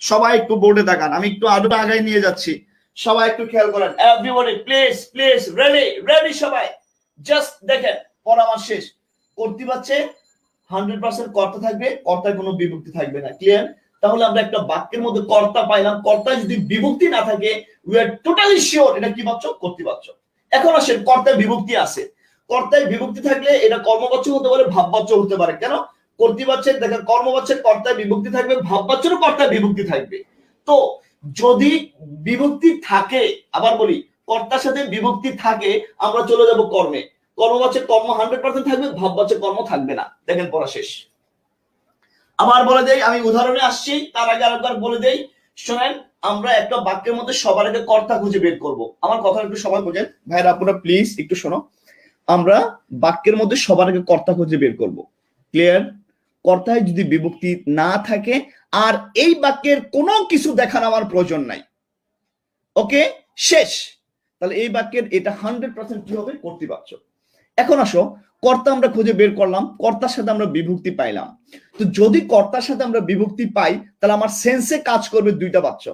সবাই একটু বোর্ডে তাকান, আমি একটু আরো আগায় নিয়ে যাচ্ছি, সবাই একটু খেয়াল করেন। Everybody please please ready ready সবাই, জাস্ট দেখেন পড়া শেষ। করতে পারছে 100% কর্তা থাকবে, কর্তার কোনো বিভক্তি থাকবে না। ক্লিয়ার? তাহলে আমরা একটা বাক্যের মধ্যে কর্তা পাইলাম, কর্তায় যদি বিভক্তি না থাকে উই আর টোটালি শিওর এটা কি বাচ্চ? কর্তৃবাচ্য। এখন আসেন কর্তায় বিভক্তি আছে, কর্তায় বিভক্তি থাকলে এটা কর্মবাচ্য হতে পারে, ভাববাচ্য হতে পারে। কেন? কর্তৃবাচ্যের দেখেন কর্মবাচ্যের কর্তায় বিভক্তি থাকবে, ভাববাচ্যেরও কর্তায় বিভক্তি থাকবে। তো যদি বিভক্তি থাকে, আবার বলি কর্তার সাথে বিভক্তি থাকে, আমরা চলে যাব কর্মে। কর্মবাচ্যের কর্ম 100% থাকবে, ভাববাচ্যের কর্ম থাকবে না। দেখেন পড়া শেষ। আবার বলে দেই, আমি উদাহরণে আসছি, তার আগে আরেকবার বলে দেই, শোনেন। আমরা একটা বাক্যের মধ্যে সবার আগে কর্তা খুঁজে বের করব। আমার কথা একটু সবাই বোঝেন, ভাইরা আপনারা প্লিজ একটু শোনো। আমরা বাক্যের মধ্যে সবার আগে কর্তা খুঁজে বের করব। ক্লিয়ার? কর্তায় যদি বিভক্তি না থাকে আর এই বাক্যের কোনো কিছু দেখার আমার প্রয়োজন নাই, ওকে শেষ। তাহলে এই বাক্যের এটা 100% কি হবে? কর্তৃবাচ্য। এখন আসো, কর্তা আমরা খুঁজে বের করলাম, কর্তার সাথে আমরা বিভক্তি পাইলাম। তো যদি কর্তার সাথে আমরা বিভক্তি পাই, তাহলে আমার সেন্সে কাজ করবে দুইটা বাচ্য।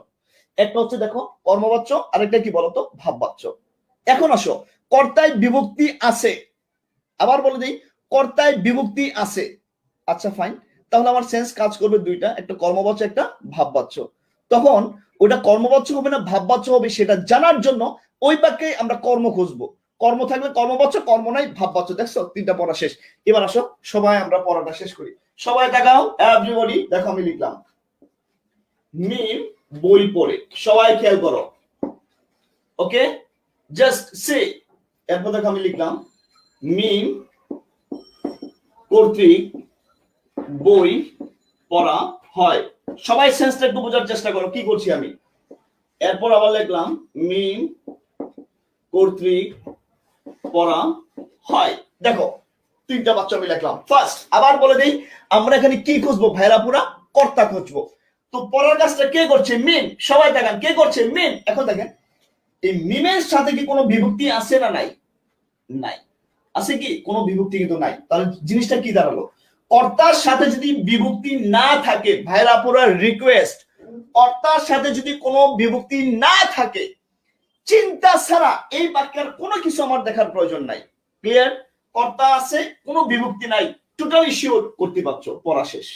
একটা হচ্ছে দেখো কর্মবাচ্য, আরেকটা কি বলতো? ভাববাচ্য। এখন আসো, কর্তায় বিভক্তি আছে, আবার বলে দিই কর্তায় বিভক্তি আছে। আচ্ছা ফাইন, তাহলে আমার সেন্স কাজ করবে দুইটা, একটা কর্মবাচ্য একটা ভাববাচ্য। তখন ওটা কর্মবাচ্য হবে না ভাববাচ্য হবে সেটা জানার জন্য ওই বাক্যে আমরা কর্ম খুঁজবো। কর্ম থাকলে কর্মবাচ্য, কর্ম নাই ভাববাচ্য। দেখছো তিনটা পড়া শেষ। এবার আসো সবাই আমরা পড়াটা শেষ করি। সবাই দেখাও, এভরিবডি দেখো আমি লিখলাম মিম বই পড়ে। সবাই খেয়াল করো, ওকে জাস্ট সে। এরপর দেখো আমি লিখলাম মিম কর্তৃক বই পড়া হয়। সবাই সেন্সটা একটু বোঝার চেষ্টা করো কি করছি আমি। এরপর আবার লিখলাম মিম কর্তৃক পড়া হয়। দেখো তিনটা বাচ্চা আমি লিখলাম। ফার্স্ট আবার বলে দেই, আমরা এখানে কি খুঁজবো ভাইরা? পুরা কর্তা খুঁজবো। তো পড়ার কাজটা কে করছে? মিম। সবাই দেখেন কে করছে? মিম। এখন দেখেন এই মিমের সাথে কি কোনো বিভক্তি আছে না নাই? নাই। আছে কি? কোনো বিভক্তি কিন্তু নাই। তাহলে জিনিসটা কি দাঁড়ালো? কর্তার সাথে যদি বিভক্তি না থাকে, ভাইরা পুরা রিকোয়েস্ট, কর্তার সাথে যদি কোনো বিভক্তি না থাকে, চিন্তা ছাড়া এই বাক্যের কোনো কিছু আমার দেখার প্রয়োজন নাই। ক্লিয়ার? কর্তা আছে, কোনো বিভক্তি নাই, টোটালি শিওর কর্তৃবাচ্য। পড়া শেষ।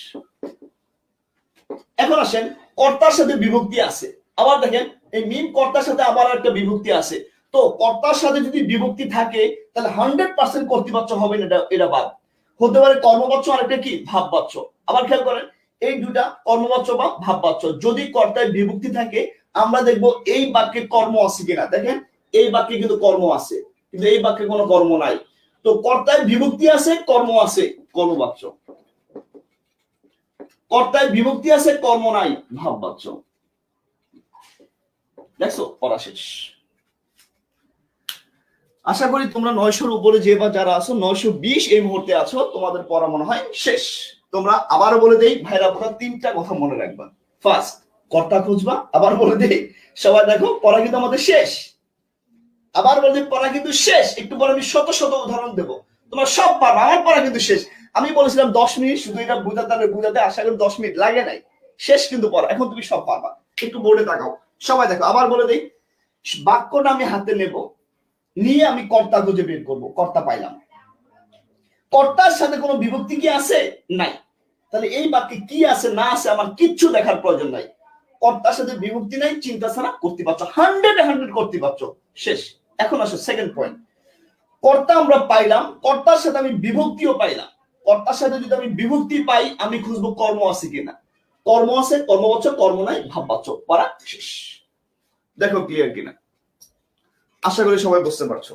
এখন আসেন কর্তার সাথে বিভক্তি আছে, আবার দেখেন এই মিম কর্তার সাথে আবার একটা বিভক্তি আছে। তো কর্তার সাথে যদি বিভক্তি থাকে তাহলে 100% কর্তৃবাচ্য হবে না, এটা বাদ। হতে পারে কর্মবাচ্য আর একটা কি? ভাববাচ্য। আবার খেয়াল করেন এই দুটা কর্মবাচ্য বা ভাববাচ্য। যদি কর্তায় বিভক্তি থাকে আমরা দেখব এই বাক্যে কর্ম আছে কিনা। দেখেন এই বাক্যে কিন্তু কর্ম আছে, কিন্তু এই বাক্যে কোনো কর্ম নাই। তো কর্তায় বিভক্তি আছে, কর্ম আছে, কর্মবাচ্য। কর্তায় বিভক্তি আছে, কর্ম নাই, ভাববাচ্য। দেখছো পড়া শেষ। আশা করি তোমরা 900-র উপরে যে বা যারা আছো 920 এই মুহূর্তে আছো, তোমাদের পড়া মনে হয় শেষ। তোমরা আবার বলে দেই ভাইরা পুরো তিনটা কথা মনে রাখবা। ফার্স্ট কর্তা খুঁজবা, আবার বলে দেই সবাই দেখো পড়া কিন্তু আমাদের শেষ। আবার বলে দিই পড়া কিন্তু শেষ। একটু পরে আমি শত শত উদাহরণ দেব, তোমরা সব পারবা। আমার পড়া কিন্তু শেষ। আমি বলেছিলাম 10 মিনিট শুধু এটা বুঝাতে, আশা করি 10 মিনিট লাগে নাই। শেষ কিন্তু পড়া, এখন তুমি সব পারবা। একটু বোর্ডে তাকাও, সবাই দেখো। আবার বলে দেই বাক্যটা আমি হাতে নেব, নিয়ে আমি কর্তা খুঁজে বের করব। কর্তা পাইলাম, কর্তার সাথে কোনো বিভক্তি কি আছে? নাই। তাহলে এই বাক্যে কি আছে না আছে আমার কিচ্ছু দেখার প্রয়োজন নাই। কর্তার সাথে বিভক্তি নাই, চিন্তা ছাড়া কর্তৃবাচ্য, 100 কর্তৃবাচ্য। শেষ। এখন আসো সেকেন্ড পয়েন্ট। কর্তা আমরা পাইলাম, কর্তার সাথে আমি বিভক্তিও পাইলাম। কর্তার সাথে যদি আমি বিভক্তি পাই আমি খুঁজবো কর্ম আছে কিনা। কর্ম আছে, কর্মবাচ্য, কর্ম নাই, ভাববাচ্য। পড়া শেষ। দেখো ক্লিয়ার কিনা, আশা করি সবাই বুঝতে পারছো।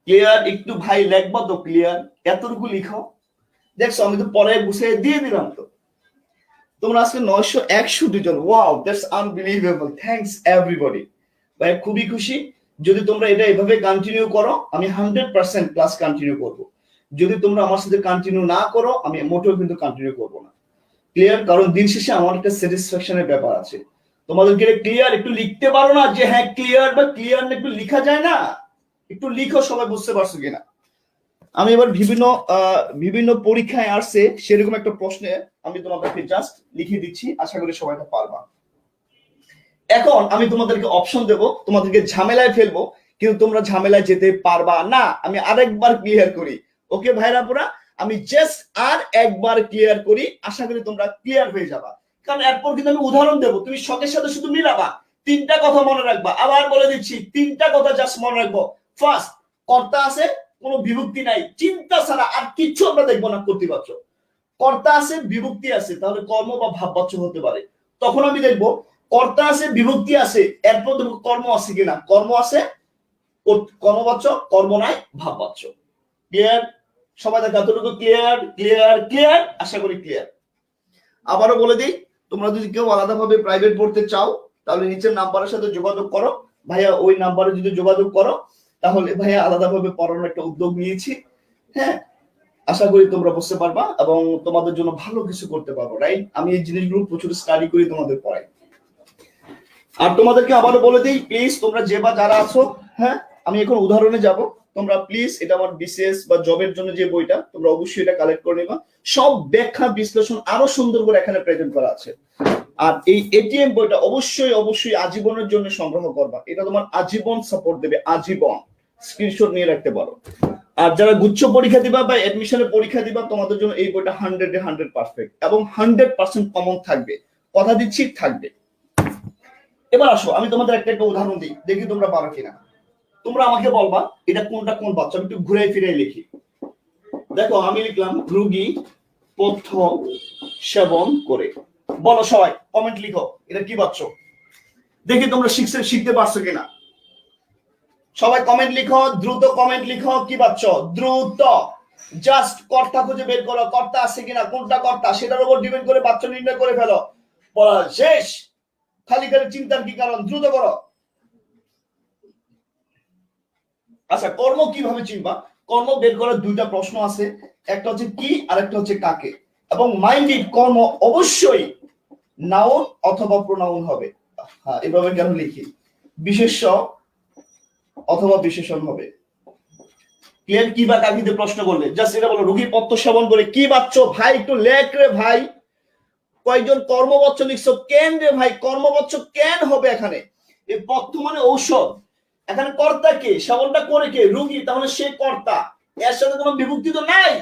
ক্লিয়ার? একটু ভাই লেখবা তো ক্লিয়ার, এতটুকু লিখো। দেখছো আমি তো পরে বুঝিয়ে দিয়ে দিলাম। তো তোমরা আজকে 961 জন, wow that's unbelievable, thanks everybody. ভাই খুবই খুশি। যদি তোমরা এটা এভাবে কন্টিনিউ করো আমি 100% ক্লাস কন্টিনিউ করব। যদি তোমরা আমার সাথে কন্টিনিউ না করো আমি মোটেও কিন্তু কন্টিনিউ করব না। ক্লিয়ার? কারণ দিন শেষে আমার একটা স্যাটিসফ্যাকশনের ব্যাপার আছে। তোমাদেরকে ক্লিয়ার একটু লিখতে পারো না যে হ্যাঁ ক্লিয়ার বা ক্লিয়ার না একটু লেখা যায় না? একটু লিখো, সবাই বুঝতে পারছো কিনা। আমি এবার বিভিন্ন পরীক্ষায় আসছে সেরকম একটা প্রশ্নে আমি তোমাদেরকে জাস্ট লিখে দিচ্ছি, আশা করি সবাইটা পারবা। এখন আমি তোমাদেরকে অপশন দেব, তোমাদেরকে ঝামেলায় ফেলবো, কিন্তু তোমরা ঝামেলায় যেতে পারবা না। আমি আরেকবার ক্লিয়ার করি, ওকে ভাইরা পুরা, আমি জাস্ট আর একবার ক্লিয়ার করি, আশা করি তোমরা ক্লিয়ার হয়ে যাবা। কারণ এরপর কিন্তু আমি উদাহরণ দেবো, তুমি শখের সাথে শুধু মিলাবা, তিনটা কথা মনে রাখবা। আবার বলে দিচ্ছি, তিনটা কথা জাস্ট মনে রাখবো। ফার্স্ট, কর্তা আছে, কোনো বিভক্তি নাই, চিন্তা ছাড়া আর কিচ্ছু আমরা দেখবো না। কর্তৃবাচ্য, কর্তা আছে, বিভক্তি আছে, তাহলে কর্ম বা ভাববাচ্য হতে পারে। তখন আমি দেখবো কর্তা আছে, বিভক্তি আছে, এরপর দেখবো কর্ম আছে কিনা। কর্ম আছে, কর্মবাচ্য, কর্ম নাই, ভাববাচ্য। ক্লিয়ার? সবাই দেখা এতটুকু ক্লিয়ার? ক্লিয়ার ক্লিয়ার, আশা করি ক্লিয়ার। আবারও বলে দিই, তোমরা যদি কেউ আলাদাভাবে প্রাইভেট পড়তে চাও তাহলে নিচের নাম্বারের সাথে যোগাযোগ করো ভাইয়া। ওই নাম্বারে যদি যোগাযোগ করো তাহলে ভাইয়া আলাদাভাবে পড়ানোর একটা উদ্যোগ নিয়েছি। হ্যাঁ, আশা করি তোমরা বুঝতে পারবা এবং তোমাদের জন্য ভালো কিছু করতে পারবো, রাইট? আমি এই জিনিসগুলো প্রচুর স্টাডি করি, তোমাদের পড়াই। আর তোমাদেরকে আবারও বলে দিই, প্লিজ তোমরা যে বা যারা আছো, হ্যাঁ, আমি এখন উদাহরণে যাব, তোমরা প্লিজ এটা আমার বিসিএস বা জবের জন্য যে বইটা, তোমরা অবশ্যই এটা কালেক্ট করে নিবা। সব ব্যাখ্যা বিশ্লেষণ আরো সুন্দর করে এখানে প্রেজেন্ট করা আছে। আর এই এটিএম বইটা অবশ্যই অবশ্যই আজীবনের জন্য সংগ্রহ করবা, এটা তোমার আজীবন সাপোর্ট দেবে, আজীবন। স্ক্রিনশট নিয়ে রাখতে পারো। আর যারা গুচ্ছ পরীক্ষা দিবা বা এডমিশনের পরীক্ষা দিবা, তোমাদের জন্য এই বইটা 100 পারফেক্ট এবং 100% কমন থাকবে, কথা দিচ্ছি থাকবে। এবার আসো, আমি তোমাদের একটা উদাহরণ দিই, দেখি তোমরা পারো কিনা। তোমরা আমাকে বলবা এটা কোনটা কোন বাচ্চা। আমি একটু ঘুরে ফিরে লিখি। দেখো, আমি লিখলাম রোগী পথ্য সেবন করে। বলো সবাই, কমেন্ট লিখো, এটা কি বাচ্চা, দেখি তোমরা শিখতে পারছো কিনা। সবাই কমেন্ট লিখো, দ্রুত কমেন্ট লিখো, কি বাচ্চা, দ্রুত। জাস্ট কর্তা খুঁজে বের করো, কর্তা আছে কিনা, কোনটা কর্তা সেটার উপর ডিপেন্ড করে বাচ্চা নির্ণয় করে ফেলো। পড়া শেষ, খালি করে চিন্তার কি কারণ, দ্রুত করো। আচ্ছা, কর্ম কিভাবে চিনবা? কর্ম বের করার দুইটা প্রশ্ন আছে, একটা হচ্ছে কি আর একটা হচ্ছে কাকে। এবং মাইন্ডেড কর্ম অবশ্যই নাউন অথবা প্রোনাউন হবে। হ্যাঁ, এভাবে কেন লিখি, বিশেষ্য অথবা বিশেষণ হবে। ক্লিয়ার? কি বা কাকিতে প্রশ্ন করলে জাস্ট এটা বলো, রোগী পথ্য সেবন করে কি বাচ্চ ভাই, একটু লেখ রে ভাই। কয়েকজন কর্মবচ্চ লিখছো, কেন রে ভাই, কর্মবচ্চ কেন হবে এখানে? এই পথ্য মানে ঔষধ, এখানে কর্তা কে, সেবনটা করে কে, রোগী, তাহলে সে কর্তা, এর সাথে কোনো বিভক্তি তো নাই।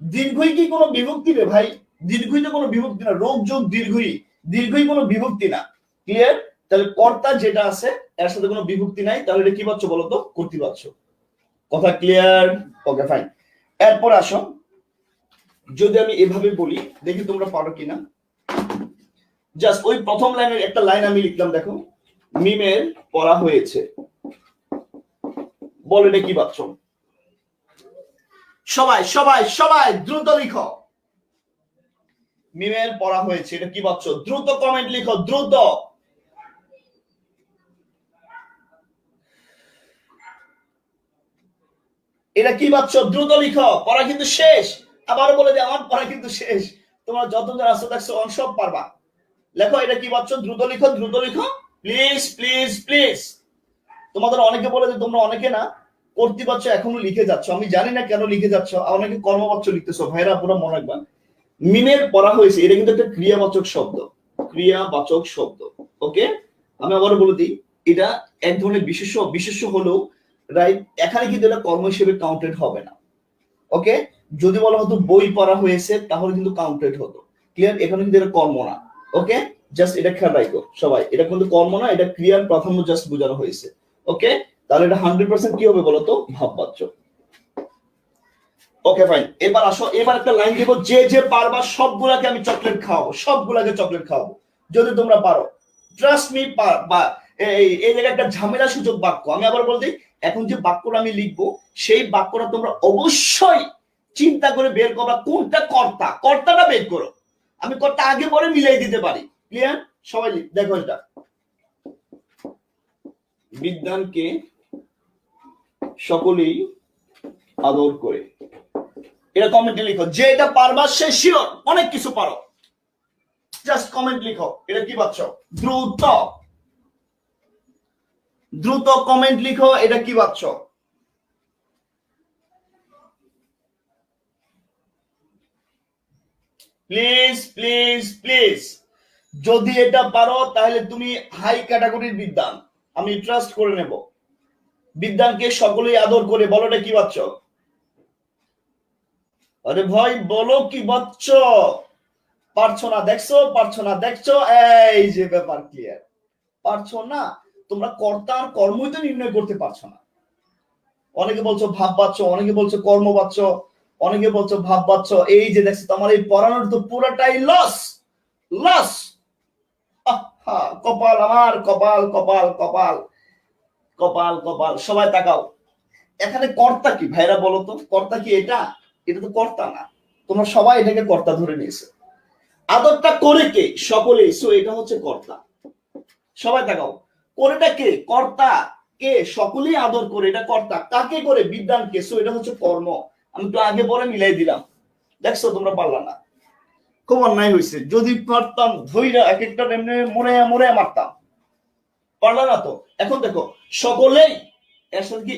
দীর্ঘই কি কোনো বিভক্তি রে ভাই? দীর্ঘই তো কোনো বিভক্তি না, রোগ যোগ দীর্ঘই, দীর্ঘই কোনো বিভক্তি না। ক্লিয়ার? তাহলে কর্তা যেটা আছে এর সাথে কোনো বিভক্তি নাই, তাহলে এটা কি বাচ্চ বলতো, কর্তৃবাচ্য। কথা ক্লিয়ার? Okay fine. এরপর আসো, যদি আমি এভাবে বলি, দেখি তোমরা পারো কিনা। জাস্ট ওই প্রথম লাইনের একটা লাইন আমি লিখলাম, দেখো, মিমের পড়া হয়েছে। বল এটা কি বাচ্চ? সবাই সবাই সবাই দ্রুত লিখো, মিমের পড়া হয়েছে, এটা কি বাচ্চ? দ্রুত কমেন্ট লিখো, দ্রুত। এটা কি বাচ্চ? দ্রুত লিখো, পড়া কিন্তু শেষ। আবার বলে দিই, আমার পড়া কিন্তু শেষ। তোমরা যতজন আসো দেখছো সব পারবা। লেখো, এটা কি বাচ্চ? দ্রুত লিখো, দ্রুত লিখো, প্লিজ প্লিজ প্লিজ। তোমাদের অনেকে বলে যে তোমরা অনেকে না কর্তৃবাচ্য এখনো লিখে যাচ্ছ, আমি জানি না কেন লিখে যাচ্ছ। অনেকে কর্মবাচ্য লিখতেছো, ভাইরা পুরো মনে রাখবা, মিমের পড়া হয়েছে এটা কিন্তু একটা ক্রিয়াবাচক শব্দ, ক্রিয়াবাচক শব্দ। ওকে, আমি আবারও বলে দিই, এটা এক ধরনের বিশেষ্য হলেও রাইট, এখানে কিন্তু এটা কর্ম হিসেবে কাউন্টেড হবে না। ওকে, যদি বলা হতো বই পড়া হয়েছে তাহলে কিন্তু কাউন্টেড হতো। ক্লিয়ার? এখানে কিন্তু এটা কর্ম না। ওকে, জাস্ট এটা খেয়াল রাখো সবাই, এটা কিন্তু কর্ম না, এটা ক্রিয়ার প্রাধান্য জাস্ট বোঝানো হয়েছে। ওকে, তাহলে এটা 100% কি হবে বলতো, ভাববাচ্য। Okay fine. এবার আসো, এবার একটা লাইন দিব, যে যে পারবা সবগুলাকে আমি চকলেট খাওয়াবো, সবগুলাকে চকলেট খাওয়াবো যদি তোমরা পারো। ট্রাস্ট মি, বা এই জায়গায় একটা ঝামেলা সূচক বাক্য। আমি আবার বলতে, এখন যে বাক্যটা আমি লিখবো সেই বাক্যটা তোমরা অবশ্যই চিন্তা করে বের করবা কোনটা কর্তা, কর্তাটা বের করো। আমি কর্তা আগে পরে মিলাই দিতে পারি। ক্লিয়ার? সবাই দেখো, এটা বিজ্ঞানকে সকলেই আদর করে। এটা কমেন্টে লিখো, যে এটা পারবা সে শিওর অনেক কিছু পারো। জাস্ট কমেন্ট লিখো, এটা কি পাচ্ছ? দ্রুত দ্রুত কমেন্ট লিখো, এটা কি পাচ্ছ? প্লিজ প্লিজ প্লিজ, যদি এটা পারো তাহলে তুমি হাই ক্যাটাগরির বিদ্যান, আমি ট্রাস্ট করে নেব। বিদ্যানকে সকলেই আদর করে, বলো এটা কি বাচ্চ? আরে ভাই বলো কি বাচ্চ? পারছো না দেখছো, পারছো না দেখছো, এই যে ব্যাপার ক্লিয়ার। পারছো না, তোমরা কর্তা আর কর্মই তো নির্ণয় করতে পারছো না। অনেকে বলছো ভাব বাচ্চ, অনেকে বলছো কর্ম বাচ্চ, অনেকে বলছো ভাব বাচ্চ। এই যে দেখছো তোমার এই পড়ানোর তো পুরোটাই লস, লস। কপাল আমার, কপাল কপাল কপাল কপাল কপাল। সবাই তাকাও, এখানে কর্তা কি ভাইরা বলো তো? কর্তা কি এটা? এটা তো কর্তা না। তোমরা সবাই এটাকে কর্তা ধরে নিয়েছে। আদরটা করে কে? সকলেই। সো এটা হচ্ছে কর্তা। সবাই তাকাও, করেটা কে? কর্তা। কে? সকলেই আদর করে, এটা কর্তা। কাকে করে? বিদ্যানকে। সো এটা হচ্ছে কর্ম। আমি তো আগে পরে মিলাই দিলাম, দেখছো তোমরা পারলা না। খুব অন্যায় হয়েছে। যদি পারতাম ধৈরা এক একটা এমনি মরে মরে মারতাম, পারলা না তো। এখন দেখো সকলেই এর সাথে কি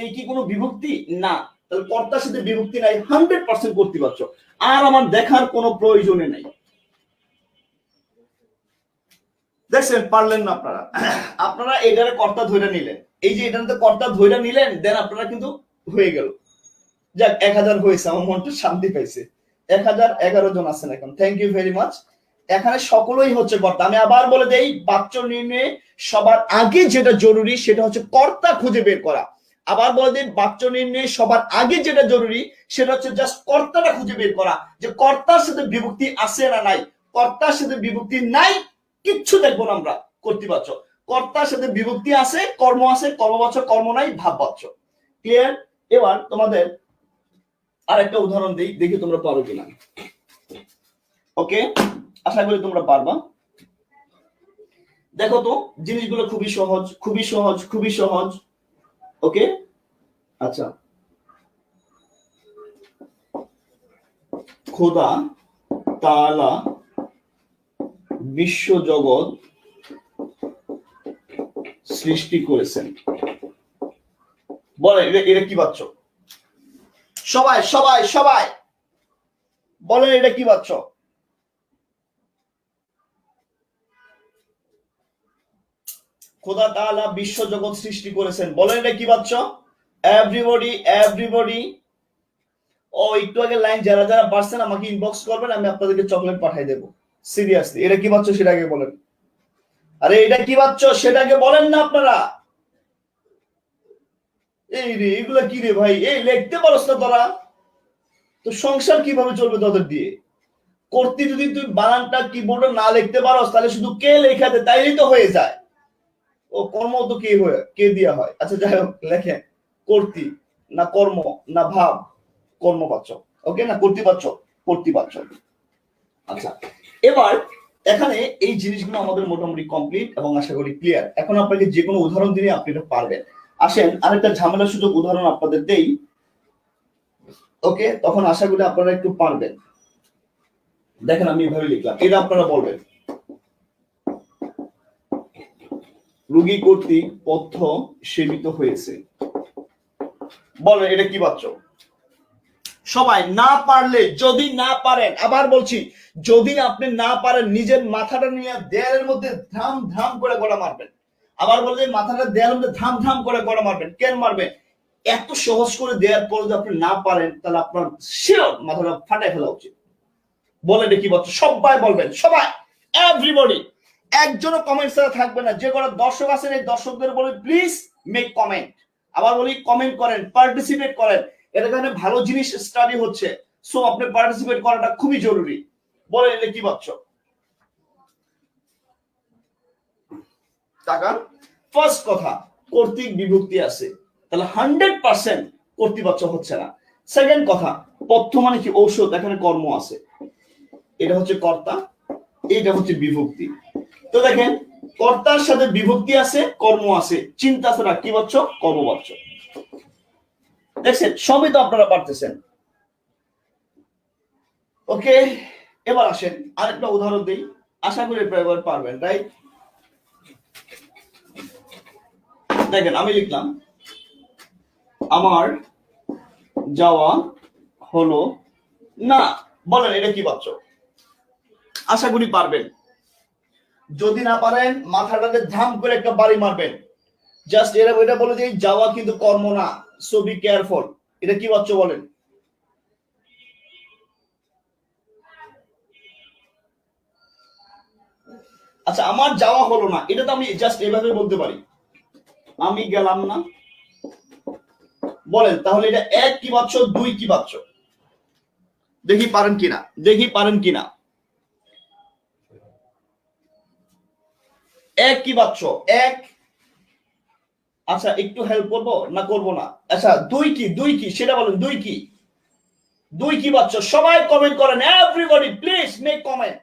এই কি কোনো বিভক্তি? না। তাহলে কর্তার সাথে বিভক্তি নাই, 100% করতে পারছো। আর আমার দেখার কোনো প্রয়োজনে নাই। দেখছেন পারলেন না আপনারা। আপনারা এটারে কর্তা ধরে নিলেন, এই যে এটাতে কর্তা ধরে নিলেন, দেন আপনারা কিন্তু হয়ে গেল। যাক 1000 হয়েছে, আমার মনটা শান্তি পাইছে। 1011 জন আছেন এখন, থ্যাংক ইউ ভেরি মাচ। এখানে সকলেই হচ্ছে কর্তা। আমি আবার বলে দেই, বাচ্চ নির্ণয়ে সবার আগে যেটা জরুরি সেটা হচ্ছে কর্তা খুঁজে বের করা। আবার বলে দিই, বাচ্চ নির্ণয়ে সবার আগে যেটা জরুরি সেটা হচ্ছে জাস্ট কর্তাটা খুঁজে বের করা, যে কর্তার সাথে বিভক্তি আছে না নাই। কর্তার সাথে বিভক্তি নাই, কিচ্ছু দেখবো না আমরা। কর্তৃবাচ্য। কর্তার সাথে বিভক্তি আছে, কর্ম আছে, কর্মবাচ্য, কর্ম নাই, ভাববাচ্য। ক্লিয়ার? এবার তোমাদের আরেকটা উদাহরণ দিই, দেখি তোমরা পারো কিনা। ওকে, আশা করি তোমরা পারবা। দেখো তো, জিনিসগুলো খুবই সহজ, খুবই সহজ, খুবই সহজ। ওকে, আচ্ছা। খোদা তাআলা বিশ্ব জগৎ সৃষ্টি করেছেন। বলে এটা কি বাচ্চ? সবাই সবাই সবাই বলেন এটা কি বাচ্চ? খোদা তাআলা বিশ্ব জগৎ সৃষ্টি করেছেন, বলেন এটা কি বাচ্চ? Everybody everybody. ও একটু আগে লাইন যারা যারা পারছেন আমাকে ইনবক্স করবেন, আমি আপনাদেরকে চকলেট পাঠিয়ে দেব। সিরিয়াসলি, এটা কি বাচ্চ সেটা আগে বলেন। আরে এটা কি বাচ্চ সেটাকে বলেন না আপনারা। এই রে, এগুলা কি রে ভাই? এই লিখতে পারছ না তোরা, তো সংসার কিভাবে চলবে তোদের দিয়ে? করতে যদি তুই বানানটা কিবোর্ডে না লিখতে পারস, তাহলে শুধু কে লেখাতে তাইলেই তো হয়ে যায়। ও কর্ম তো কে দিয়া হয়। আচ্ছা যাই হোক, লেখেন কর্তি না কর্ম না ভাব, কর্মবাচ্য। ওকে, না কর্তৃবাচ্য, কর্তৃবাচ্য। আচ্ছা, এবার এখানে এই জিনিসগুলো আমাদের মোটামুটি কমপ্লিট এবং আশা করি ক্লিয়ার। এখন আপনাকে যে কোনো উদাহরণ দিলে আপনি এটা পারবেন। আসেন আরেকটা ঝামেলা সুযোগ উদাহরণ আপনাদের দেই। ওকে, তখন আশা করি আপনারা একটু পারবেন। দেখেন আমি এভাবে লিখলাম, এটা আপনারা বলবেন। রোগী কর্তৃক পথ্য সেবিত হয়েছে। বলেন এটা কি বাচ্চ? সবাই না পারলে, যদি না পারেন, আবার বলছি, যদি আপনি না পারেন নিজের মাথাটা নিয়ে দেয়ালের মধ্যে ধাম ধাম করে গড়া মারবেন। আবার বলছে মাথাটা দেয়ালের মধ্যে ধাম ধাম করে গড়া মারবেন। কেন মারবেন? এত সহজ করে দেওয়ার পর যদি আপনি না পারেন, তাহলে আপনার শিওর মাথাটা ফাটাই ফেলা উচিত। বলে দেখি বাচ্চা, সবাই বলবেন, সবাই এভরিবডি। একজনও কমেন্ট ছাড়া থাকবে না। যে কটা দর্শক আছেন এই দর্শকদের বলি প্লিজ মেক কমেন্ট। আবার বলি কমেন্ট করেন, পার্টিসিপেট করেন। এটা কারণে ভালো জিনিস স্টাডি হচ্ছে, সো আপনি পার্টিসিপেট করাটা খুবই জরুরি। বলেন এটা কি বাচ্চা? টাকা ফার্স্ট কথা, কর্তৃক বিভক্তি আছে, তাহলে 100% কর্তৃবাচ্য হচ্ছে না। সেকেন্ড কথা, পথ্য মানে কি? ঔষধ, এখানে কর্ম আছে, এটা হচ্ছে কর্তা, এটা হচ্ছে বিভক্তি। তো দেখেন কর্তার সাথে বিভক্তি আছে, কর্ম আছে, চিন্তা ছাড়া কি বাচ্চ? কর্মবাচ্য। দেখছেন সবই তো আপনারা পারতেছেন। ওকে, এবার আসেন আরেকটা উদাহরণ দিই, আশা করি এবার পারবেন, রাইট? দেখেন আমি লিখলাম, আমার যাওয়া হলো না। বলেন এটা কি বাচ্চ? আশা করি পারবেন। যদি না পারেন মাথাটাতে ধাম করে একটা বাড়ি মারবেন। জাস্ট এটা বলে যে যাওয়া কিন্তু কর্ম না, সো বি কেয়ারফুল। এটা কি বাচ্চা বলেন? আচ্ছা, আমার যাওয়া হলো না, এটা তো আমি জাস্ট এভাবে বলতে পারি, আমি গেলাম না। বলেন তাহলে এটা এক কি বাচ্চ, দুই কি বাচ্চ? দেখি পারেন কিনা, দেখি পারেন কিনা। এক কি বাচ্চ? এক। আচ্ছা, একটু হেল্প করবো না করবো না? আচ্ছা, দুই কি? দুই কি সেটা বলেন, দুই কি? দুই কি বাচ্চ? সবাই কমেন্ট করেন, এভরিবডি প্লিজ মেক কমেন্ট।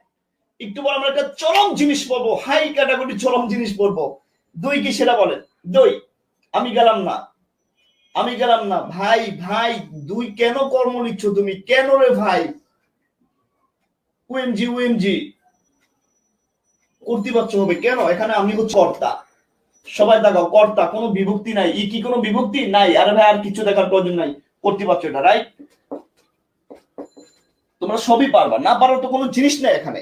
একটু পর আমরা একটা চরম জিনিস পড়বো, হাই ক্যাটাগরি চরম জিনিস পড়বো। দুই কি সেটা বলেন। দুই। আমি গেলাম না, আমি গেলাম না। ভাই ভাই, দুই কেন কর্ম লিখছ তুমি? কেন রে ভাই? ওএমজি ওএমজি কর্তৃপক্ষ হবে কেন? এখানে আমি হচ্ছে কর্তা। সবাই দেখাও কর্তা, কোনো বিভক্তি নাই। ই কি কোনো বিভক্তি নাই? আরে ভাই আর কিছু দেখার প্রয়োজন নাই, কর্তৃপক্ষ এটা, রাইট? তোমরা সবই পারবা, না পারার তো কোনো জিনিস নেই এখানে।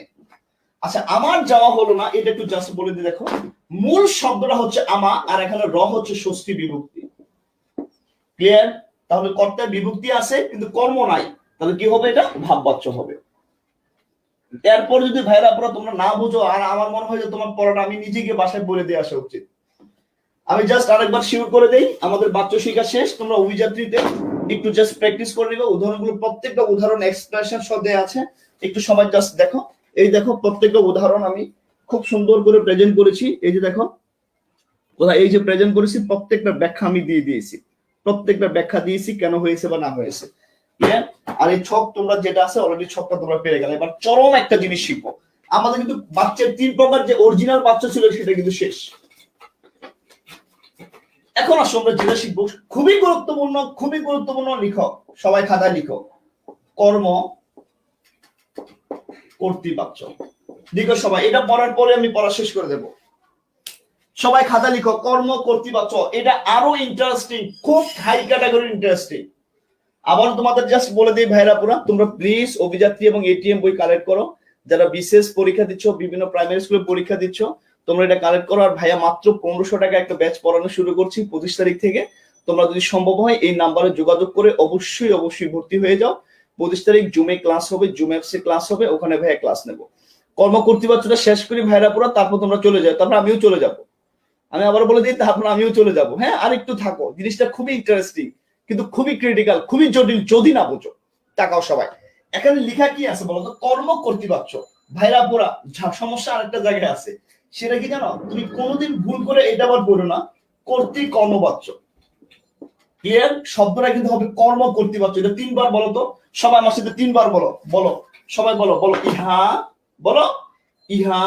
আচ্ছা, আমার যাওয়া হলো না, এটা একটু জাস্ট বলে দিয়ে দেখো। মূল শব্দটা হচ্ছে আমা, আর এখানে র হচ্ছে ষষ্ঠী বিভক্তি। ক্লিয়ার? তাহলে কর্তায় বিভক্তি আছে কিন্তু কর্ম নাই, তাহলে কি হবে? এটা ভাববাচ্য হবে। এরপর যদি ভাইরা পুরো তোমরা না বুঝো, আর আমার মনে হয় যে তোমার পড়াটা আমি নিজে গিয়ে বাসায় বলে দিয়ে আসা উচিত। আমি জাস্ট আরেকবার শিওর করে দেই, আমাদের বাচ্চ শিক্ষা শেষ। তোমরা অভিযাত্রীতে একটু জাস্ট প্র্যাকটিস করে নিবে। উদাহরণগুলো প্রত্যেকটা উদাহরণ এক্সপ্রেশন সহ দেয়া আছে, একটু সবাই জাস্ট দেখো। এই দেখো প্রত্যেকটা উদাহরণ আমি খুব সুন্দর করে প্রেজেন্ট করেছি। এই যে দেখো কোথায়, এই যে প্রেজেন্ট করেছি, প্রত্যেকটা ব্যাখ্যা আমি দিয়ে দিয়েছি, প্রত্যেকটা ব্যাখ্যা দিয়েছি কেন হয়েছে বা না হয়েছে। আর এই ছক তোমরা যেটা আছে অলরেডি ছকটা তোমরা পেয়ে গেলে। এবার চরম একটা জিনিস শিখবো, আমাদের কিন্তু বাচ্চার 3 প্রকার যে অরিজিনাল বাচ্চা ছিল সেটা কিন্তু শেষ। এখন আসলে আমরা যেটা শিখবো খুবই গুরুত্বপূর্ণ, খুবই গুরুত্বপূর্ণ। লিখো সবাই, খাতায় লিখো, কর্ম কর্তৃপক্ষ। লিখো সবাই, এটা পড়ার পরে আমি পড়া শেষ করে দেব। সবাই খাতা লিখো, কর্ম কর্তৃপক্ষ। এটা আরো ইন্টারেস্টিং, খুব হাই ক্যাটাগরি ইন্টারেস্টিং। আবার তোমাদের জাস্ট বলে দিই ভাইরা পুরা, তোমরা প্লিজ অভিযাত্রী এবং এটিএম বই কালেক্ট করো। যারা বিশেষ পরীক্ষা দিচ্ছ, বিভিন্ন প্রাইমারি স্কুলে পরীক্ষা দিচ্ছ, তোমরা এটা কালেক্ট করো। আর ভাইয়া মাত্র 1500 টাকা একটা ব্যাচ পড়ানো শুরু করছি 25 তারিখ থেকে। তোমরা যদি সম্ভব হয় এই নাম্বারে যোগাযোগ করে অবশ্যই অবশ্যই ভর্তি হয়ে যাও। 25 তারিখ জুমে ক্লাস হবে, জুম অ্যাপসে ক্লাস হবে, ওখানে ভাইয়া ক্লাস নেব। কর্ম কর্তৃপক্ষটা শেষ করি ভাইরা পুরা, তারপর তোমরা চলে যাও, তারপর আমিও চলে যাব। আমি আবার বলে দিই, তারপর আমিও চলে যাব। হ্যাঁ, আর একটু থাকো, জিনিসটা খুবই ইন্টারেস্টিং কিন্তু খুবই ক্রিটিক্যাল, খুবই জটিল যদি না বুঝো। তাকাও সবাই, এখানে লেখা কি আছে বলতো? কর্ম কর্তৃপক্ষ। ভাইরা পুরা সমস্যা আরেকটা জায়গায় আছে, সেটা কি জানো? তুমি কোনোদিন ভুল করে এটা আবার বলো না কর্তৃ কর্মবাচ্য। ক্লিয়ার? শব্দটা কিন্তু হবে কর্ম কর্তৃপক্ষ। এটা 3 বার বলো তো সবাই, আমার সাথে 3 বার বলো, বলো সবাই, বলো বলো। ইহা, বলো ইহা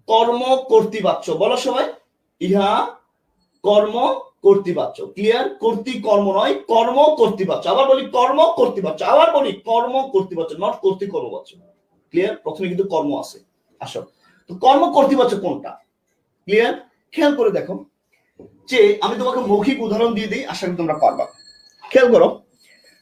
কর্ম কর্তৃপক্ষ। বলো সবাই, ইহা কর্ম কর্তৃপক্ষ। ক্লিয়ার? কর্তৃ কর্ম নয়, কর্ম কর্তৃপক্ষ। আবার বলি কর্ম কর্তৃপক্ষ, আবার বলি কর্ম কর্তৃপক্ষ, নট কর্তৃ কর্মপক্ষ। ক্লিয়ার? প্রথমে কিন্তু কর্ম আছে। আসো, তো কর্ম কর্তৃপক্ষ কোনটা? ক্লিয়ার? খেয়াল করে দেখো, যে আমি তোমাকে মৌখিক উদাহরণ দিয়ে দিই, আশা করি তোমরা পারবা। খেয়াল করো,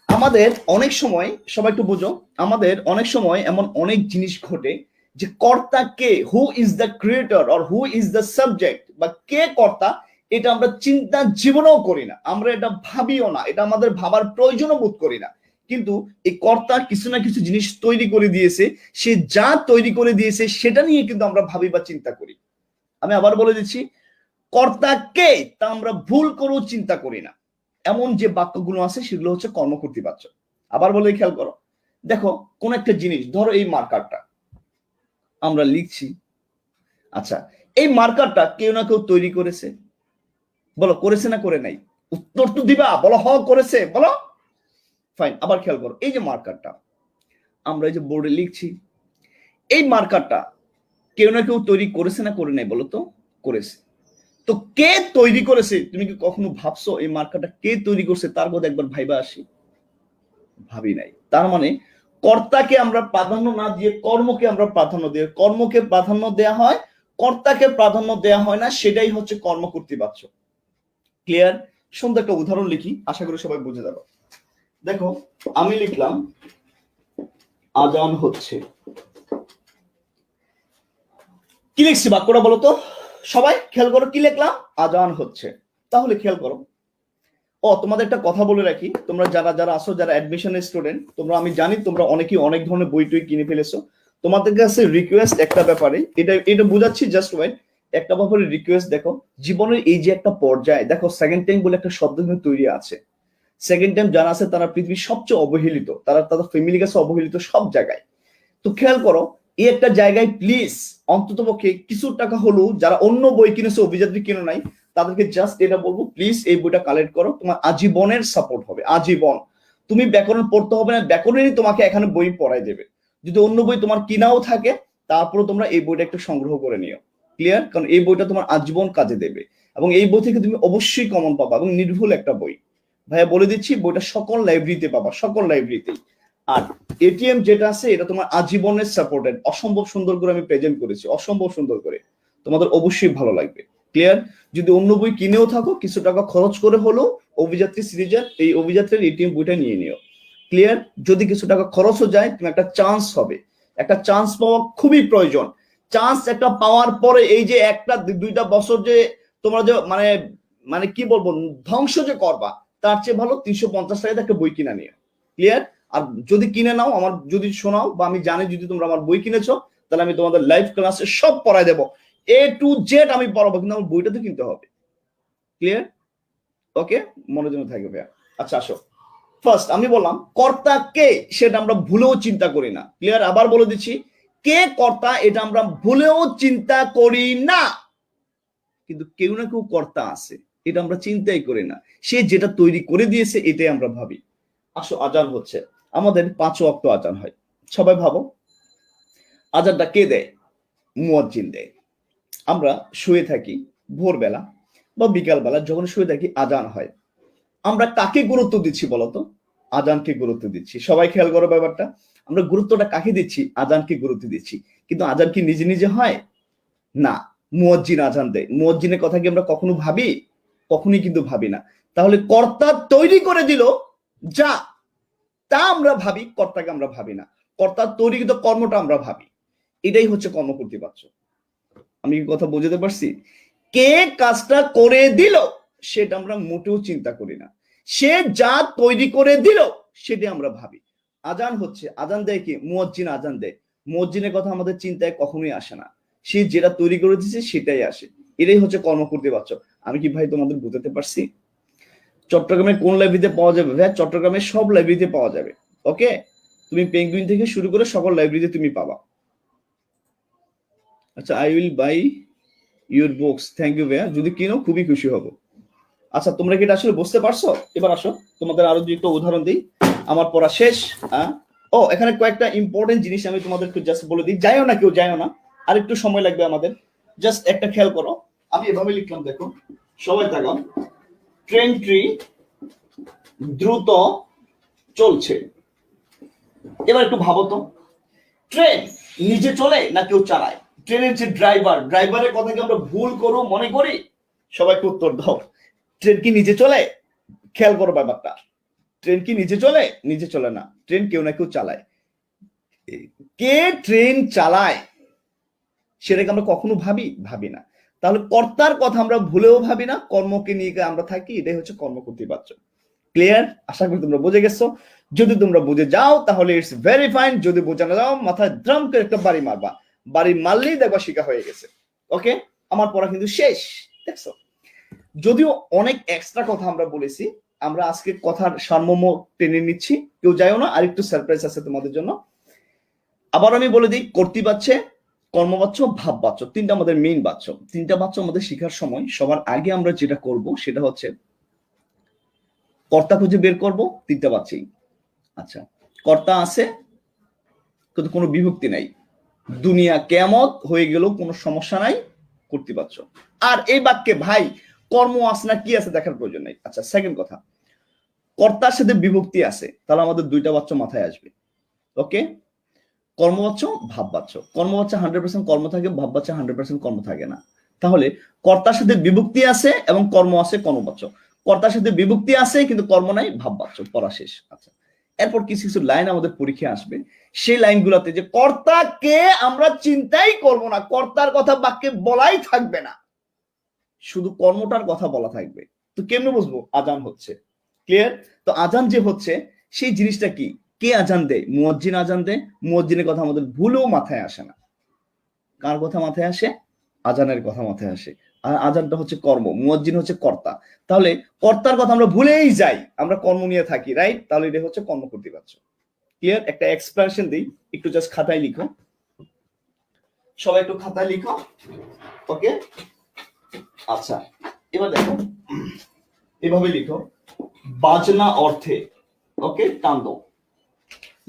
আমাদের অনেক সময়, সবাই একটু বুঝো, আমাদের অনেক সময় এমন অনেক জিনিস ঘটে যে কর্তা কে, who is the creator or who is the subject, বা কে কর্তা, এটা আমরা চিন্তা জীবনেও করি না, আমরা এটা ভাবিও না, এটা আমাদের ভাবার প্রয়োজনও বোধ করি না। কিন্তু এই কর্তা কিছু না কিছু জিনিস তৈরি করে দিয়েছে, সে যা তৈরি করে দিয়েছে সেটা নিয়ে কিন্তু আমরা ভাবি বা চিন্তা করি। আমি আবার বলে দিচ্ছি, কর্তা কে তা আমরা ভুল করেও চিন্তা করি না। এমন যে বাক্যগুলো আছে সেগুলো হচ্ছে কর্ম কর্তৃপক্ষ। আবার বলে খেয়াল করো, দেখো কোন একটা জিনিস, ধরো এই মার্কারটা আমরা লিখছি। আচ্ছা, এই মার্কারটা কেউ না কেউ তৈরি করেছে, বলো করেছে না করে নাই? উত্তর তো দিবা, বলো হ করেছে, বলো। ফাইন, আবার খেয়াল করো, এই যে মার্কারটা আমরা এই যে বোর্ডে লিখছি, এই মার্কারটা কেউ না কেউ তৈরি করেছে না করে নাই? বলো তো করেছে। তো কে তৈরি করেছে? তুমি কি কখনো ভাবছো এই মার্কারটা কে তৈরি করছে? তার কথা একবার ভাইবা আসি, ভাবি নাই। তার মানে কর্তাকে আমরা প্রাধান্য না দিয়ে কর্মকে আমরা প্রাধান্য দিই। কর্মকে প্রাধান্য দেয়া হয়, কর্তাকে প্রাধান্য দেয়া হয় না, সেটাই হচ্ছে কর্ম কর্তৃপক্ষ। ক্লিয়ার? সুন্দর একটা উদাহরণ লিখি, আশা করি সবাই বুঝে যাবে। দেখো আমি লিখলাম আজান হচ্ছে, কি লিখছি বাক্যটা বলো তো সবাই খেয়াল করো, কি লিখলাম? আজান হচ্ছে। তাহলে খেয়াল করো, তোমাদের একটা কথা বলে রাখি, তোমরা যারা যারা আসো, যারা অ্যাডমিশনের স্টুডেন্ট, তোমরা, আমি জানি তোমরা অনেকেই অনেক ধরনের বই টই কিনে ফেলেছো। তোমাদের কাছে রিকোয়েস্ট একটা ব্যাপারে, এটা এটা বুঝাচ্ছি, জাস্ট ওয়েট। একটা ব্যাপারে রিকোয়েস্ট, দেখো জীবনের এই যে একটা পর্যায়ে, দেখো সেকেন্ড টাইম বলে একটা শব্দ কিন্তু তৈরি আছে। সেকেন্ড টাইম যারা আছে তারা পৃথিবীর সবচেয়ে অবহেলিত, তারা তাদের ফ্যামিলির কাছে অবহেলিত সব জায়গায়। তো খেয়াল করো, এই একটা জায়গায় প্লিজ অন্ততপক্ষে কিছু টাকা হলেও, যারা অন্য বই কিনেছে, অভিযাত্রী কিনো নাই, তাদেরকে জাস্ট এটা বলবো, প্লিজ এই বইটা কালেক্ট করো, তোমার আজীবনের সাপোর্ট হবে, আজীবন। তুমি ব্যাকরণ পড়তে হবে না, ব্যাকরণেরই তোমাকে এখানে বই পড়াই দেবে। যদি অন্য বই তোমার কিনাও থাকে, তারপরে তোমরা এই বইটা একটু সংগ্রহ করে নিও। ক্লিয়ার? কারণ এই বইটা তোমার আজীবন কাজে দেবে, এবং এই বই থেকে তুমি অবশ্যই কমন পাবা, এবং নির্ভুল একটা বই। ভাইয়া বলে দিচ্ছি, বইটা সকল লাইব্রেরিতে পাবা, সকল লাইব্রেরিতেই। আর এটিএম যেটা আছে, এটা তোমার আজীবনের সাপোর্টেড, অসম্ভব সুন্দর করে আমি প্রেজেন্ট করেছি, অসম্ভব সুন্দর করে, তোমাদের অবশ্যই ভালো লাগবে। ক্লিয়ার? যদি অন্য বই কিনেও থাকো, কিছু টাকা খরচ করে হলেও অভিযাত্রী সিরিজের, এই অভিযাত্রীর এটিএম বইটা নিয়ে নিও। ক্লিয়ার? যদি কিছু টাকা খরচও যায়, তুমি একটা চান্স হবে, একটা চান্স পাওয়া খুবই প্রয়োজন। চান্স একটা পাওয়ার পরে এই যে একটা দুইটা বছর যে তোমরা যে মানে মানে কি বলবো, ধ্বংস যে করবা, তার চেয়ে ভালো 350 টাকায় একটা বই কিনা নিও। ক্লিয়ার? আর যদি কিনে নাও, আমার যদি শোনাও, বা আমি জানি যদি তোমরা আমার বই কিনেছো, তাহলে আমি তোমাদের লাইভ ক্লাসে সব পড়াই দেবো, A to Z আমি পড়াবো, কিন্তু আমার বইটা তো কিনতে হবে। ক্লিয়ার? ওকে, মনোযোগ থাকবে ভাইয়া। আচ্ছা আসো, ফার্স্ট আমি বললাম কর্তা কে, সেটা আমরা ভুলেও চিন্তা করি না। ক্লিয়ার? আবার বলে দিচ্ছি, কে কর্তা এটা আমরা ভুলেও চিন্তা করি না, কিন্তু কেউ না কেউ কর্তা আছে, এটা আমরা চিন্তাই করি না। সে যেটা তৈরি করে দিয়েছে, এটাই আমরা ভাবি। আসো, আজান হচ্ছে, আমাদের 5 ওয়াক্ত আজান হয়। সবাই ভাবো, আজানটা কে দেয়? মুয়াজ্জিন দেয়। আমরা শুয়ে থাকি ভোরবেলা বা বিকালবেলা, যখন শুয়ে থাকি আজান হয়, আমরা কাকে গুরুত্ব দিচ্ছি বলতো? আজানকে গুরুত্ব দিচ্ছি। সবাই খেয়াল করো ব্যাপারটা, আমরা গুরুত্বটা কাকে দিচ্ছি? আজানকে গুরুত্ব দিচ্ছি। কিন্তু আজান কি নিজে নিজে হয়? না, মুয়াজ্জিন আজান দেয়। মুয়াজ্জিনের কথা কি আমরা কখনো ভাবি? কখনোই কিন্তু ভাবি না। তাহলে কর্তা তৈরি করে দিল যা, তা আমরা ভাবি, কর্তাকে আমরা ভাবি না। কর্তার তৈরিকৃত কর্মটা আমরা ভাবি। এটাই হচ্ছে কর্মকর্তৃবাচ্য। আমি কি কথা বুঝতে পারছি? কে কাজটা করে দিল, সেটা আমরা মোটেও চিন্তা করি না। সে যা তৈরি করে দিল, সেটা আমরা ভাবি। আজান হচ্ছে, আজান দেয় কি? মুয়াজ্জিন আজান দেয়। মুয়াজ্জিনের কথা আমাদের চিন্তায় কখনোই আসে না, সে যেটা তৈরি করে দিচ্ছে সেটাই আসে। এটাই হচ্ছে কর্মকর্তৃবাচ্য। আমি কি ভাই তোমাদের বুঝাতে পারছি? চট্টগ্রামে কোন লাইব্রেরিতে পাওয়া যাবে ভাই? চট্টগ্রামের সব লাইব্রেরিতে পাওয়া যাবে। ওকে, তুমি পেঙ্গুইন থেকে শুরু করে সকল লাইব্রেরিতে তুমি পাবা। আচ্ছা, I will buy your books, thank you ভাইয়া, যদি কিনো খুবই খুশি হব। আচ্ছা, তোমরা কি এটা আসলে বুঝতে পারছো? এবার আসো, তোমাদের আরো দুই একটা উদাহরণ দিই। আমার পড়া শেষ। এখানে কয়েকটা ইম্পর্টেন্ট জিনিস আমি তোমাদেরকে জাস্ট বলে দিই, যাইও না, কেউ যাইও না, আর একটু সময় লাগবে আমাদের। জাস্ট একটা খেয়াল করো, আমি এভাবে লিখলাম, দেখো সবাই তাকাও। ট্রেনটি দ্রুত চলছে। এবার একটু ভাবো তো, ট্রেন নিজে চলে না কেউ চালায়? ট্রেনের যে ড্রাইভার, ড্রাইভারের কথা কি আমরা ভুল করো মনে করি? সবাইকে উত্তর দাও। ট্রেন কি নিজে চলে? খেয়াল করো ব্যাপারটা, ট্রেন কি নিজে চলে? নিজে চলে না, ট্রেন কেউ না কেউ চালায়। কে ট্রেন চালায় সেটাকে আমরা কখনো ভাবি? ভাবি না। তাহলে কর্তার কথা আমরা ভুলেও ভাবি না, কর্মকে নিয়ে আমরা থাকি, এটাই হচ্ছে কর্মকর্তৃবাচ্য। ক্লিয়ার? আশা করি তোমরা বুঝে গেছো। যদি তোমরা বুঝে যাও তাহলে ইটস ভেরি ফাইন, যদি বোঝা না যাও মাথায় ড্রাম করে একটা বাড়ি মারবা, বাড়ি মারলেই দেখবা শিখা হয়ে গেছে। ওকে, আমার পড়া কিন্তু শেষ। দেখছো, যদিও অনেক এক্সট্রা কথা আমরা বলেছি, আমরা আজকে কথার সারমর্ম টেনে নিচ্ছি, কেউ যাইও না, আরেকটু সারপ্রাইজ আছে তোমাদের জন্য। আবার আমি বলে দিই, কর্তৃবাচ্যে, কর্মবাচ্য, ভাববাচ্য, তিনটা আমাদের মেইন বাচ্য। তিনটা বাচ্য আমাদের শেখার সময় সবার আগে আমরা যেটা করব সেটা হচ্ছে কর্তা খুঁজে বের করব, তিনটা বাচ্চেই। আচ্ছা, কর্তা আছে কিন্তু কোনো বিভক্তি নাই, দুনিয়া কেয়ামত হয়ে গেল কোনো সমস্যা নাই, কর্তৃবাচ্য। আর এই বাক্যে ভাই কর্ম আছে না কি আছে দেখার প্রয়োজন নাই। আচ্ছা, সেকেন্ড কথা, কর্তার সাথে বিভক্তি আছে, তাহলে আমাদের দুইটা বাচ্চ মাথায় আসবে। ওকে, কর্মবাচ্য, ভাববাচ্য। কর্মবাচ্য 100% কর্ম থাকে, ভাববাচ্য 100% কর্ম থাকে না। তাহলে কর্তার সাথে বিভক্তি আছে এবং কর্ম আছে, কর্মবাচ্য। কর্তার সাথে বিভক্তি আছে কিন্তু কর্ম নাই, ভাববাচ্য। পড়া শেষ। আচ্ছা, এরপর কিছু কিছু লাইন আমাদের পরীক্ষায় আসবে, সেই লাইনগুলোতে যে কর্তাকে আমরা চিন্তাই করব না, কর্তার কথা বাক্যে বলাই থাকবে না, শুধু কর্মটার কথা বলা থাকবে। তো কেমনে বুঝবো আজান হচ্ছে? ক্লিয়ার? তো আজান যে হচ্ছে সেই জিনিসটা কি, কে আজান দেয়? মুয়াজ্জিন আজান দেয়। মুয়াজ্জিনের কথা আমাদের ভুলেও মাথায় আসে না। কার কথা মাথায় আসে? আজানের কথা মাথায় আসে। আর আজানটা হচ্ছে কর্ম, মুয়াজ্জিন হচ্ছে কর্তা। তাহলে কর্তার কথা আমরা ভুলেই যাই, আমরা কর্ম নিয়ে থাকি, রাইট? তাহলে এটা হচ্ছে কর্ম কর্তৃবাচ্য। ক্লিয়ার? একটা এক্সপ্রেশন দিই, একটু জাস্ট খাতায় লিখো, সবাই একটু খাতায় লিখো। ওকে, আচ্ছা এবার দেখো, এভাবে লিখো, বাজনা অর্থে, ওকে টান দাও,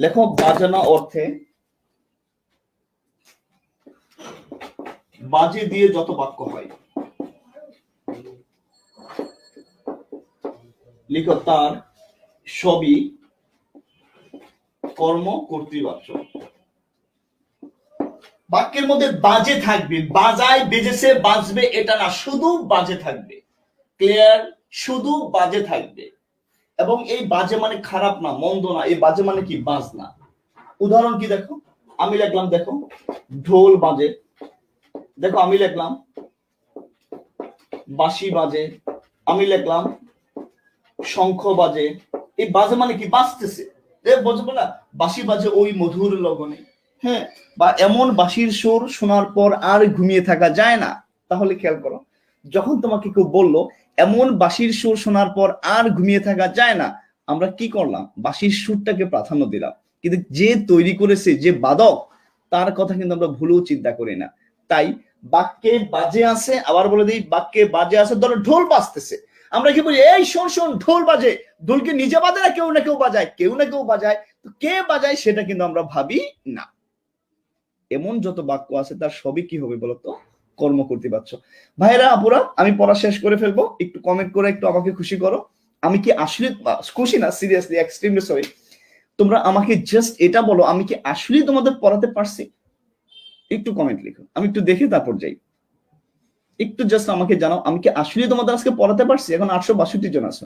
লেখো বাজনা অর্থে বাজে দিয়ে যত বাক্য হয়, লিখো তার সবই কর্ম কর্তৃবাচ্য। বাক্যের মধ্যে বাজে থাকবে, বাজায় বেজেছে বাজবে এটা না, শুধু বাজে থাকবে। ক্লিয়ার? শুধু বাজে থাকবে। এবং এই বাজে মানে খারাপ না, মন্দ না, এই বাজে মানে কি? বাজনা। উদাহরণ কি দেখো, আমি লিখলাম, দেখো ঢোল বাজে, দেখো আমি লিখলাম বাঁশি বাজে, আমি লিখলাম শঙ্খ বাজে। এই বাজে মানে কি? বাজতেছে। বুঝবো না, বাঁশি বাজে ওই মধুর লগনে, হ্যাঁ, বা এমন বাঁশির সুর শোনার পর আর ঘুমিয়ে থাকা যায় না। তাহলে খেয়াল করো, যখন তোমাকে কেউ বললো এমন বাঁশির সুর শোনার পর আর ঘুমিয়ে থাকা যায় না, আমরা কি করলাম? বাঁশির সুরটাকে প্রাধান্য দিলাম, কিন্তু যে তৈরি করেছে, যে বাদক, তার কথা কিন্তু আমরা ভুলেও চিন্তা করি না। তাই বাক্যে বাজে আছে, আবার বলে দিই, বাক্যে বাজে আছে, ধরো ঢোল বাজতেছে, আমরা কি বলি? এই শোন শোন, ঢোল বাজে। ঢোলকে নিজে বাজে না কেউ না কেউ বাজায়? কেউ না কেউ বাজায়। তো কে বাজায় সেটা কিন্তু আমরা ভাবি না। এমন যত বাক্য আছে তার সবই কি হবে বলতো? কর্ম কর্তৃবাচ্য। ভাইরা আপুরা, আমি পড়া শেষ করে ফেলবো, একটু কমেন্ট করে একটু আমাকে খুশি করো। আমি কি আসলে খুশি না, সিরিয়াসলি এক্সট্রিমলি সরি, তোমরা আমাকে জাস্ট এটা বলো, আমি কি আসলে তোমাদের পড়াতে পারছি? একটু কমেন্ট লিখো, আমি একটু দেখে তারপর যাই। একটু জাস্ট আমাকে জানাও, আমি কি আসলে তোমাদের আজকে পড়াতে পারছি? এখন 862 জন আছে।